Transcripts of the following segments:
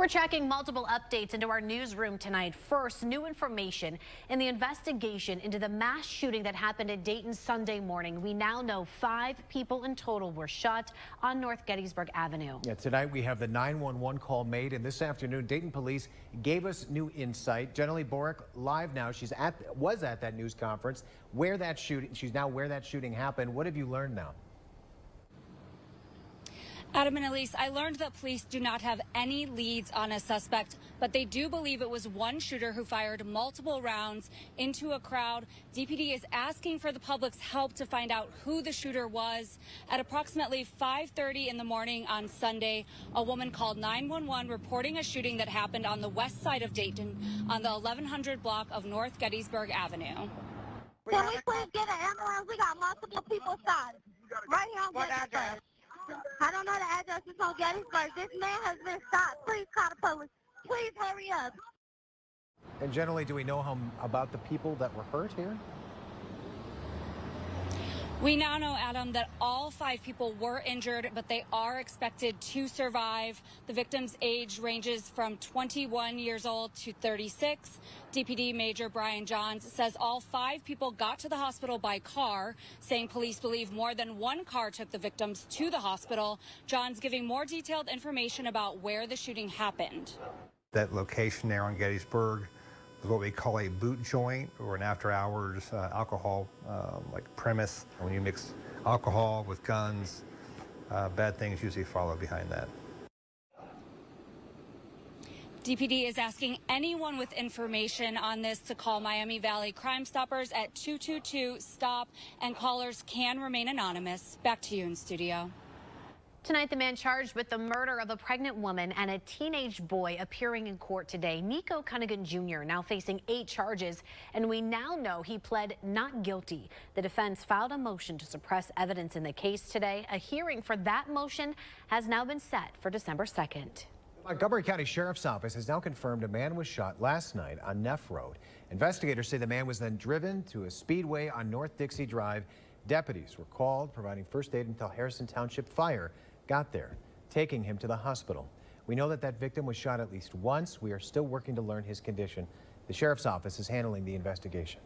We're checking multiple updates into our newsroom tonight. First, new information in the investigation into the mass shooting that happened in Dayton Sunday morning. We now know 5 people in total were shot on North Gettysburg Avenue. Yeah, tonight we have the 911 call made, and this afternoon Dayton police gave us new insight. Jenny Borick live now. She was at that news conference where that shooting. She's now where that shooting happened. What have you learned now? Adam and Elise, I learned that police do not have any leads on a suspect, but they do believe it was one shooter who fired multiple rounds into a crowd. DPD is asking for the public's help to find out who the shooter was. At approximately 5:30 in the morning on Sunday, a woman called 911 reporting a shooting that happened on the west side of Dayton on the 1100 block of North Gettysburg Avenue. Can we please get an ambulance? We got multiple people shot right here on Gettysburg. I don't know the address. It's on Gettysburg. This man has been shot. Please call the police. Please hurry up. And generally, do we know about the people that were hurt here? We now know, Adam, that all 5 people were injured, but they are expected to survive. The victim's age ranges from 21 years old to 36. DPD Major Brian Johns says all 5 people got to the hospital by car, saying police believe more than one car took the victims to the hospital. Johns giving more detailed information about where the shooting happened. That location there on Gettysburg is what we call a boot joint, or an after-hours alcohol like premise. When you mix alcohol with guns, bad things usually follow behind that. DPD is asking anyone with information on this to call Miami Valley Crime Stoppers at 222-STOP, and callers can remain anonymous. Back to you in studio. Tonight, the man charged with the murder of a pregnant woman and a teenage boy appearing in court today. Nico Cunningham Jr. now facing 8 charges, and we now know he pled not guilty. The defense filed a motion to suppress evidence in the case today. A hearing for that motion has now been set for December 2nd. Montgomery County Sheriff's Office has now confirmed a man was shot last night on Neff Road. Investigators say the man was then driven to a speedway on North Dixie Drive. Deputies were called, providing first aid until Harrison Township Fire got there, taking him to the hospital. We know that victim was shot at least once. We are still working to learn his condition. The Sheriff's Office is handling the investigation.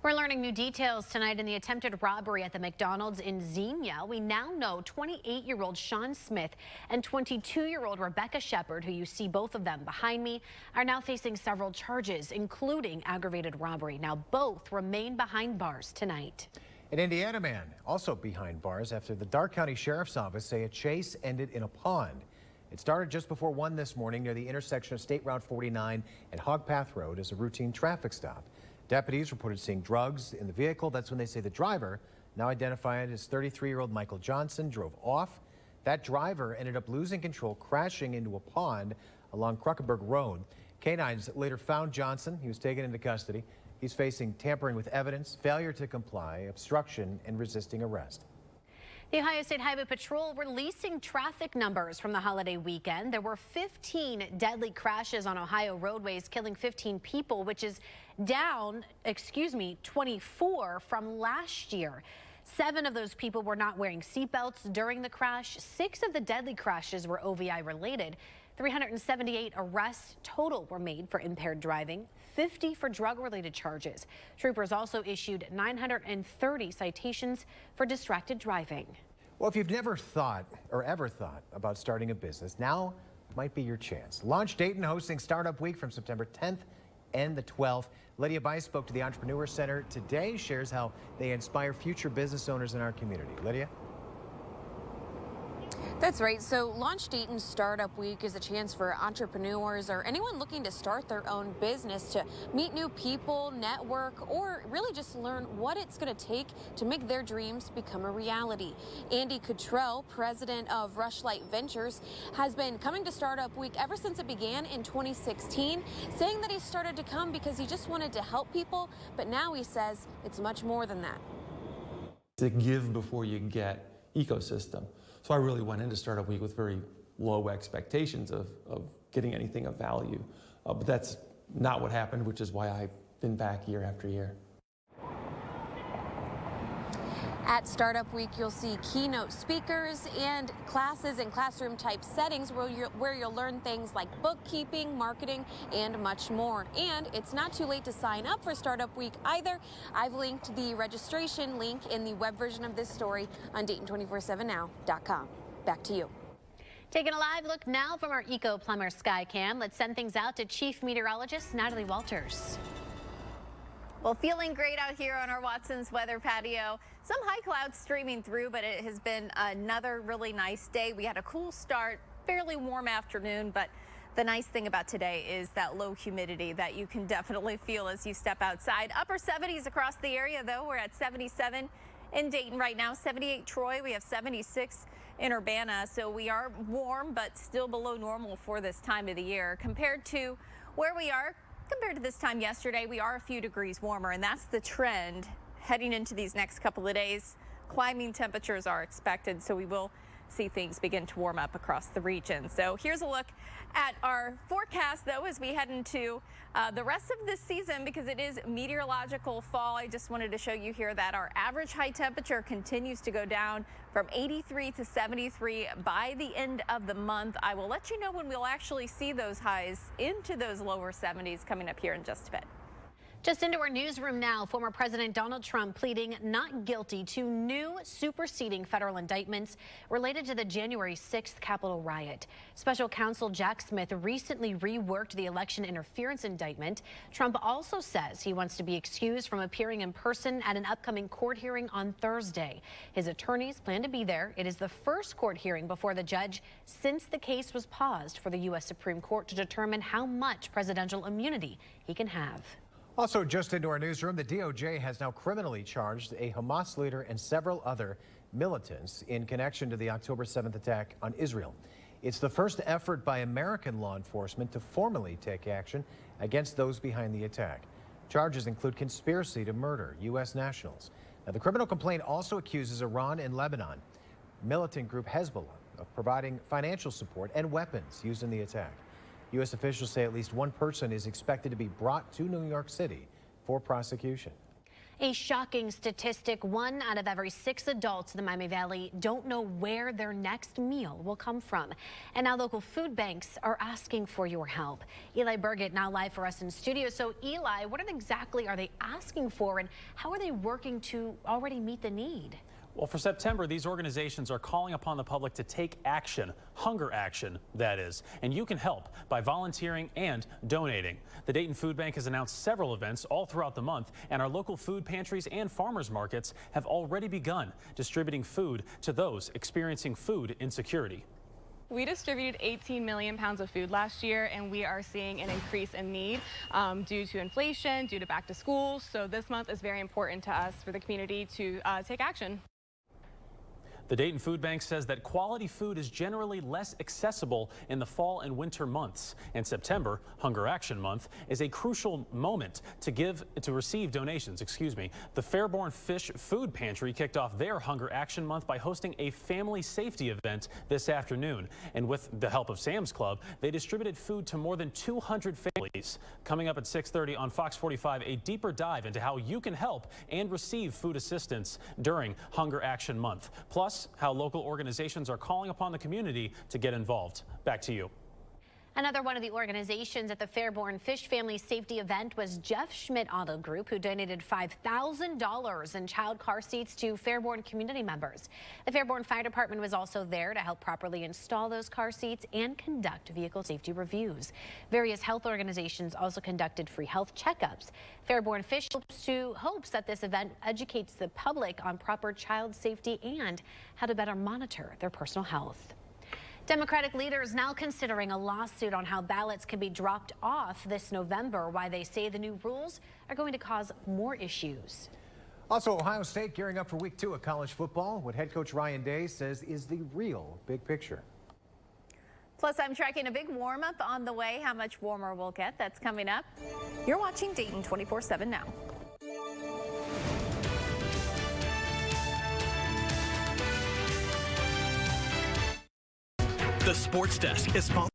We're learning new details tonight in the attempted robbery at the McDonald's in Xenia. We now know 28-year-old Sean Smith and 22-year-old Rebecca Shepard, who you see both of them behind me, are now facing several charges, including aggravated robbery. Now both remain behind bars tonight. An Indiana man also behind bars after the Darke County Sheriff's Office say a chase ended in a pond. It started just before 1 this morning near the intersection of State Route 49 and Hog Path Road as a routine traffic stop. Deputies reported seeing drugs in the vehicle. That's when they say the driver, now identified as 33-year-old Michael Johnson, drove off. That driver ended up losing control, crashing into a pond along Kruckenberg Road. Canines later found Johnson. He was taken into custody. He's facing tampering with evidence, failure to comply, obstruction, and resisting arrest. The Ohio State Highway Patrol releasing traffic numbers from the holiday weekend. There were 15 deadly crashes on Ohio roadways, killing 15 people, which is down, 24 from last year. 7 of those people were not wearing seatbelts during the crash. 6 of the deadly crashes were OVI related. 378 arrests total were made for impaired driving, 50 for drug-related charges. Troopers also issued 930 citations for distracted driving. Well, if you've never thought or ever thought about starting a business, now might be your chance. Launch Dayton hosting Startup Week from September 10th and the 12th. Lydia Bice spoke to the Entrepreneur Center today, shares how they inspire future business owners in our community. Lydia? That's right. So Launch Dayton Startup Week is a chance for entrepreneurs or anyone looking to start their own business to meet new people, network, or really just learn what it's going to take to make their dreams become a reality. Andy Cottrell, president of Rushlight Ventures, has been coming to Startup Week ever since it began in 2016, saying that he started to come because he just wanted to help people, but now he says it's much more than that. It's a give before you get ecosystem. So I really went into Startup Week with very low expectations of getting anything of value. But that's not what happened, which is why I've been back year after year. At Startup Week, you'll see keynote speakers and classes in classroom type settings where you'll learn things like bookkeeping, marketing, and much more. And it's not too late to sign up for Startup Week either. I've linked the registration link in the web version of this story on Dayton247now.com. Back to you. Taking a live look now from our Eco Plumber Sky Cam. Let's send things out to Chief Meteorologist Natalie Walters. Well, feeling great out here on our Watson's weather patio. Some high clouds streaming through, but it has been another really nice day. We had a cool start, fairly warm afternoon, but the nice thing about today is that low humidity that you can definitely feel as you step outside. Upper 70s across the area, though. We're at 77 in Dayton right now, 78 Troy. We have 76 in Urbana, so we are warm, but still below normal for this time of the year. Compared to where we are, compared to this time yesterday, we are a few degrees warmer, and that's the trend heading into these next couple of days. Climbing temperatures are expected, so we will see things begin to warm up across the region. So here's a look at our forecast, though, as we head into the rest of this season, because it is meteorological fall. I just wanted to show you here that our average high temperature continues to go down from 83 to 73 by the end of the month. I will let you know when we'll actually see those highs into those lower 70s coming up here in just a bit. Just into our newsroom now, former President Donald Trump pleading not guilty to new superseding federal indictments related to the January 6th Capitol riot. Special counsel Jack Smith recently reworked the election interference indictment. Trump also says he wants to be excused from appearing in person at an upcoming court hearing on Thursday. His attorneys plan to be there. It is the first court hearing before the judge since the case was paused for the U.S. Supreme Court to determine how much presidential immunity he can have. Also, just into our newsroom, the DOJ has now criminally charged a Hamas leader and several other militants in connection to the October 7th attack on Israel. It's the first effort by American law enforcement to formally take action against those behind the attack. Charges include conspiracy to murder U.S. nationals. Now, the criminal complaint also accuses Iran and Lebanon, militant group Hezbollah, of providing financial support and weapons used in the attack. U.S. officials say at least one person is expected to be brought to New York City for prosecution. A shocking statistic: 1 out of every 6 adults in the Miami Valley don't know where their next meal will come from. And now local food banks are asking for your help. Eli Burgett now live for us in studio. So Eli, what exactly are they asking for, and how are they working to already meet the need? Well, for September, these organizations are calling upon the public to take action, hunger action, that is, and you can help by volunteering and donating. The Dayton Food Bank has announced several events all throughout the month, and our local food pantries and farmers markets have already begun distributing food to those experiencing food insecurity. We distributed 18 million pounds of food last year, and we are seeing an increase in need due to inflation, due to back to school. So this month is very important to us for the community to take action. The Dayton Food Bank says that quality food is generally less accessible in the fall and winter months. And September, Hunger Action Month, is a crucial moment to receive donations. The Fairborn Fish Food Pantry kicked off their Hunger Action Month by hosting a family safety event this afternoon. And with the help of Sam's Club, they distributed food to more than 200 families. Coming up at 6:30 on Fox 45, a deeper dive into how you can help and receive food assistance during Hunger Action Month. Plus, how local organizations are calling upon the community to get involved. Back to you. Another one of the organizations at the Fairborn Fish Family Safety event was Jeff Schmidt Auto Group, who donated $5,000 in child car seats to Fairborn community members. The Fairborn Fire Department was also there to help properly install those car seats and conduct vehicle safety reviews. Various health organizations also conducted free health checkups. Fairborn Fish hopes that this event educates the public on proper child safety and how to better monitor their personal health. Democratic leaders now considering a lawsuit on how ballots can be dropped off this November, why they say the new rules are going to cause more issues. Also, Ohio State gearing up for week 2 of college football, what head coach Ryan Day says is the real big picture. Plus, I'm tracking a big warm-up on the way. How much warmer we'll get, that's coming up. You're watching Dayton 24/7 now. The Sports Desk is sponsored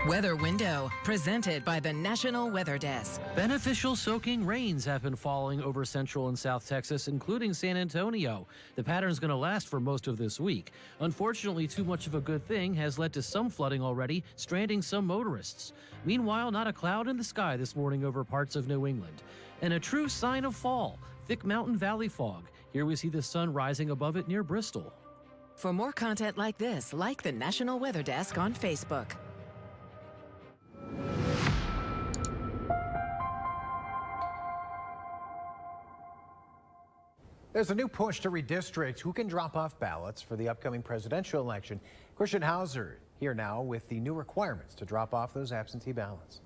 Weather Window, presented by the National Weather Desk. Beneficial soaking rains have been falling over central and south Texas, including San Antonio. The pattern's going to last for most of this week. Unfortunately, too much of a good thing has led to some flooding already, stranding some motorists. Meanwhile, not a cloud in the sky this morning over parts of New England. And a true sign of fall, thick mountain valley fog. Here we see the sun rising above it near Bristol. For more content like this, like the National Weather Desk on Facebook. There's a new push to redistrict who can drop off ballots for the upcoming presidential election. Christian Hauser here now with the new requirements to drop off those absentee ballots.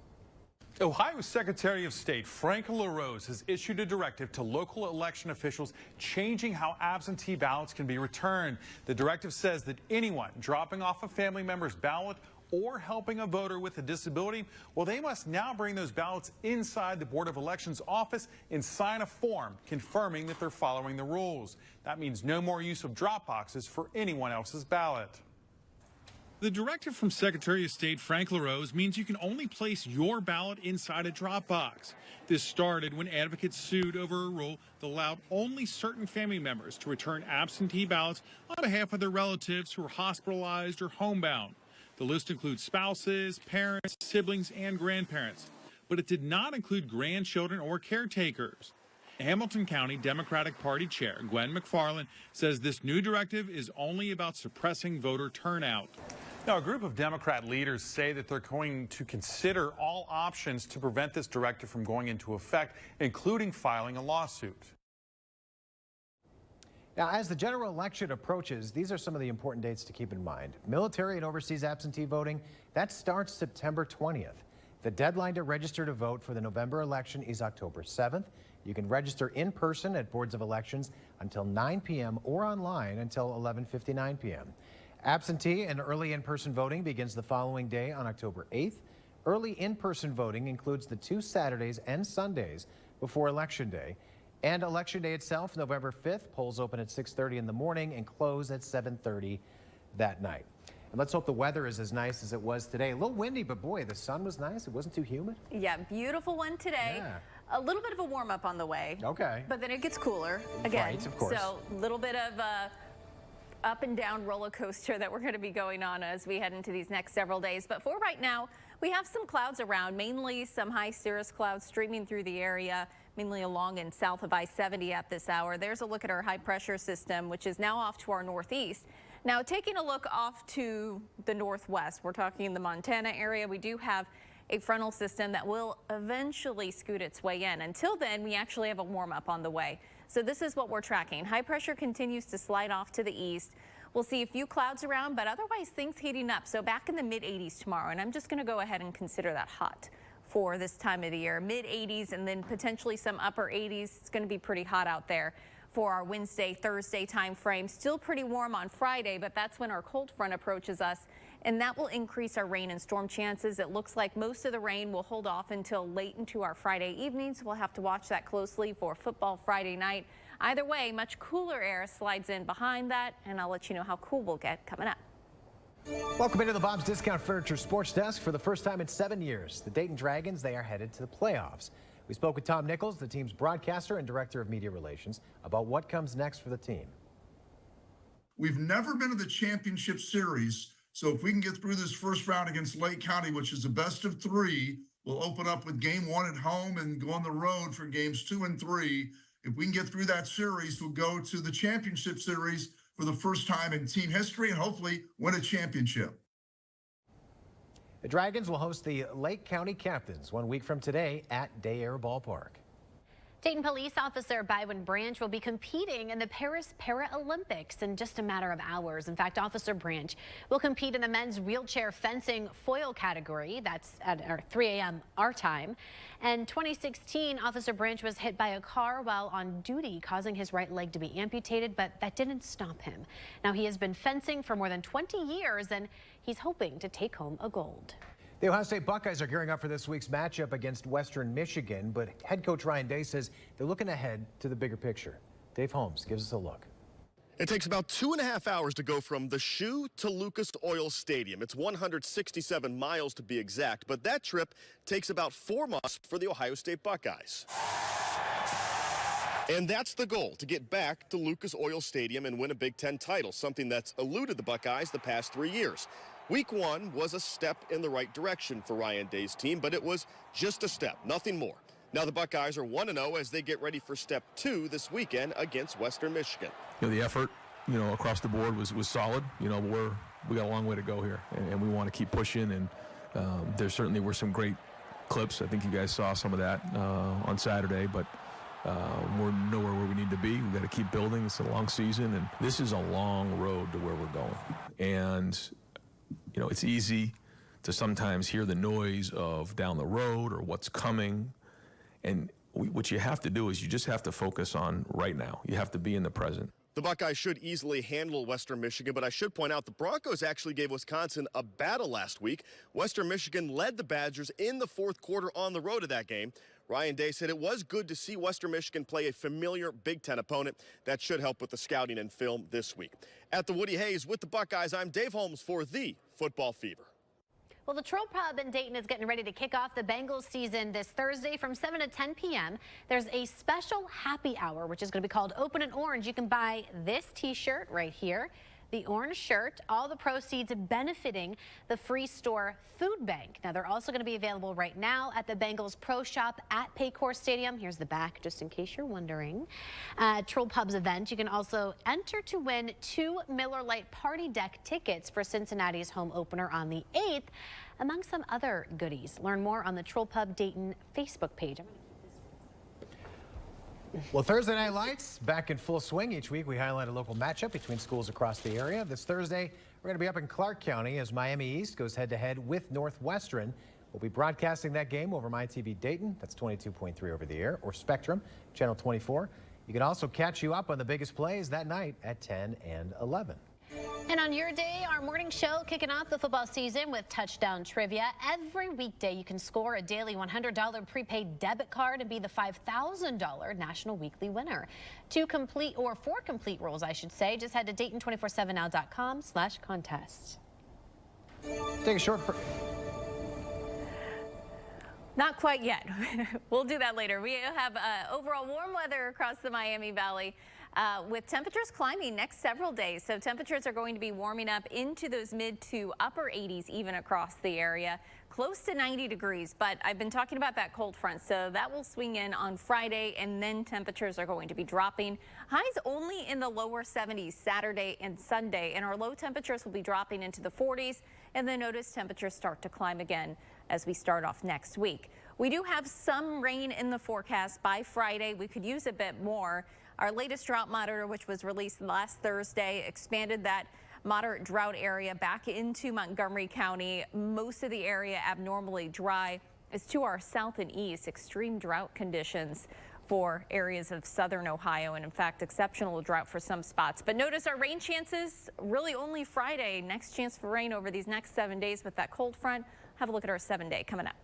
Ohio Secretary of State Frank LaRose has issued a directive to local election officials changing how absentee ballots can be returned. The directive says that anyone dropping off a family member's ballot or helping a voter with a disability, well, they must now bring those ballots inside the Board of Elections office and sign a form confirming that they're following the rules. That means no more use of drop boxes for anyone else's ballot. The directive from Secretary of State Frank LaRose means you can only place your ballot inside a drop box. This started when advocates sued over a rule that allowed only certain family members to return absentee ballots on behalf of their relatives who are hospitalized or homebound. The list includes spouses, parents, siblings, and grandparents, but it did not include grandchildren or caretakers. Hamilton County Democratic Party Chair Gwen McFarland says this new directive is only about suppressing voter turnout. Now, a group of Democrat leaders say that they're going to consider all options to prevent this directive from going into effect, including filing a lawsuit. Now, as the general election approaches, these are some of the important dates to keep in mind. Military and overseas absentee voting, that starts September 20th. The deadline to register to vote for the November election is October 7th. You can register in person at boards of elections until 9 p.m. or online until 11:59 p.m. Absentee and early in-person voting begins the following day on October 8th. Early in-person voting includes the 2 Saturdays and Sundays before Election Day. And Election Day itself, November 5th, polls open at 6:30 in the morning and close at 7:30 that night. And let's hope the weather is as nice as it was today. A little windy, but boy, the sun was nice. It wasn't too humid. Yeah, beautiful one today. Yeah. A little bit of a warm up on the way. Okay. But then it gets cooler again. Right, of course. So a little bit of a up and down roller coaster that we're going to be going on as we head into these next several days. But for right now, we have some clouds around, mainly some high cirrus clouds streaming through the area, mainly along and south of I-70 at this hour. There's a look at our high pressure system, which is now off to our northeast. Now, taking a look off to the northwest, we're talking in the Montana area. We do have a frontal system that will eventually scoot its way in. Until then, we actually have a warm up on the way. So this is what we're tracking. High pressure continues to slide off to the east. We'll see a few clouds around, but otherwise things heating up. So back in the mid 80s tomorrow, and I'm just going to go ahead and consider that hot for this time of the year. Mid 80s and then potentially some upper 80s. It's going to be pretty hot out there for our Wednesday, Thursday time frame. Still pretty warm on Friday, but that's when our cold front approaches us, and that will increase our rain and storm chances. It looks like most of the rain will hold off until late into our Friday evening, so we'll have to watch that closely for football Friday night. Either way, much cooler air slides in behind that, and I'll let you know how cool we'll get coming up. Welcome into the Bob's Discount Furniture Sports Desk. For the first time in 7 years, the Dayton Dragons, they are headed to the playoffs. We spoke with Tom Nichols, the team's broadcaster and director of media relations, about what comes next for the team. We've never been to the championship series, so if we can get through this first round against Lake County, which is a best of 3, we'll open up with game 1 at home and go on the road for games 2 and 3. If we can get through that series, we'll go to the championship series for the first time in team history and hopefully win a championship. The Dragons will host the Lake County Captains 1 week from today at Day Air Ballpark. Dayton police officer Byron Branch will be competing in the Paris Paralympics in just a matter of hours. In fact, Officer Branch will compete in the men's wheelchair fencing foil category. That's at 3 a.m. our time. And 2016, Officer Branch was hit by a car while on duty, causing his right leg to be amputated, but that didn't stop him. Now he has been fencing for more than 20 years, and he's hoping to take home a gold. The Ohio State Buckeyes are gearing up for this week's matchup against Western Michigan, but head coach Ryan Day says they're looking ahead to the bigger picture. Dave Holmes gives us a look. It takes about 2.5 hours to go from the Shoe to Lucas Oil Stadium. It's 167 miles to be exact, but that trip takes about 4 months for the Ohio State Buckeyes. And that's the goal, to get back to Lucas Oil Stadium and win a Big Ten title, something that's eluded the Buckeyes the past 3 years. Week 1 was a step in the right direction for Ryan Day's team, but it was just a step, nothing more. Now the Buckeyes are 1-0 as they get ready for step 2 this weekend against Western Michigan. The effort, across the board was solid. We got a long way to go here, and we want to keep pushing. And there certainly were some great clips. I think you guys saw some of that on Saturday, but we're nowhere where we need to be. We've got to keep building. It's a long season, and this is a long road to where we're going. And, it's easy to sometimes hear the noise of down the road or what's coming. And what you have to do is you just have to focus on right now. You have to be in the present. The Buckeyes should easily handle Western Michigan, but I should point out the Broncos actually gave Wisconsin a battle last week. Western Michigan led the Badgers in the fourth quarter on the road of that game. Ryan Day said it was good to see Western Michigan play a familiar Big Ten opponent. That should help with the scouting and film this week. At the Woody Hayes with the Buckeyes, I'm Dave Holmes for the Football Fever. Well, the Troll Pub in Dayton is getting ready to kick off the Bengals season this Thursday from 7 to 10 p.m. There's a special happy hour, which is going to be called Open and Orange. You can buy this T-shirt right here, the orange shirt, all the proceeds benefiting the Free Store Food Bank. Now, they're also going to be available right now at the Bengals Pro Shop at Paycor Stadium. Here's the back, just in case you're wondering. Troll Pub's event, you can also enter to win 2 Miller Lite Party Deck tickets for Cincinnati's home opener on the 8th, among some other goodies. Learn more on the Troll Pub Dayton Facebook page. Well, Thursday Night Lights back in full swing. Each week we highlight a local matchup between schools across the area. This Thursday, we're going to be up in Clark County as Miami East goes head-to-head with Northwestern. We'll be broadcasting that game over MyTV Dayton. That's 22.3 over the air, or Spectrum, Channel 24. You can also catch you up on the biggest plays that night at 10 and 11. And on your day, our morning show kicking off the football season with touchdown trivia. Every weekday, you can score a daily $100 prepaid debit card and be the $5,000 National Weekly winner. 4 complete roles, I should say. Just head to Dayton247now.com/contest. Take a short break. Not quite yet. We'll do that later. We have overall warm weather across the Miami Valley. With temperatures climbing next several days. So temperatures are going to be warming up into those mid to upper 80s even across the area, close to 90 degrees. But I've been talking about that cold front, so that will swing in on Friday, and then temperatures are going to be dropping. Highs only in the lower 70s Saturday and Sunday, and our low temperatures will be dropping into the 40s, and then notice temperatures start to climb again as we start off next week. We do have some rain in the forecast by Friday. We could use a bit more. Our latest drought monitor, which was released last Thursday, expanded that moderate drought area back into Montgomery County. Most of the area abnormally dry. Is to our south and east, extreme drought conditions for areas of southern Ohio, and in fact exceptional drought for some spots. But notice our rain chances really only Friday. Next chance for rain over these next 7 days with that cold front. Have a look at our 7-day coming up.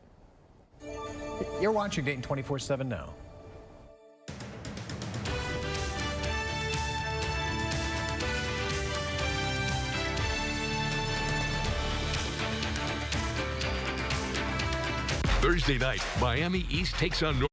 You're watching Dayton 24/7 now. Thursday night, Miami East takes on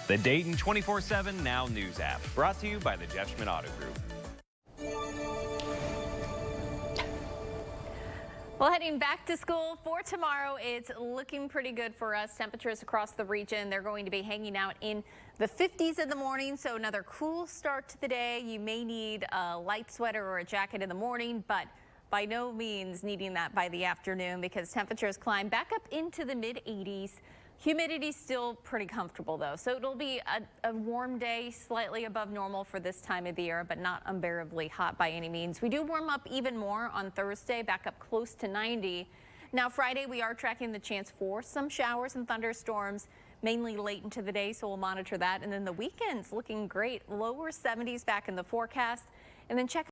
The Dayton 24/7 Now News app, brought to you by the Jeff Schmidt Auto Group. Well, heading back to school for tomorrow, it's looking pretty good for us. Temperatures across the region, they're going to be hanging out in the 50s in the morning, so another cool start to the day. You may need a light sweater or a jacket in the morning, but by no means needing that by the afternoon because temperatures climb back up into the mid-80s. Humidity still pretty comfortable though, so it'll be a warm day, slightly above normal for this time of the year, but not unbearably hot by any means. We do warm up even more on Thursday, back up close to 90. Now Friday, we are tracking the chance for some showers and thunderstorms, mainly late into the day, so we'll monitor that. And then the weekend's looking great, lower 70s back in the forecast. And then check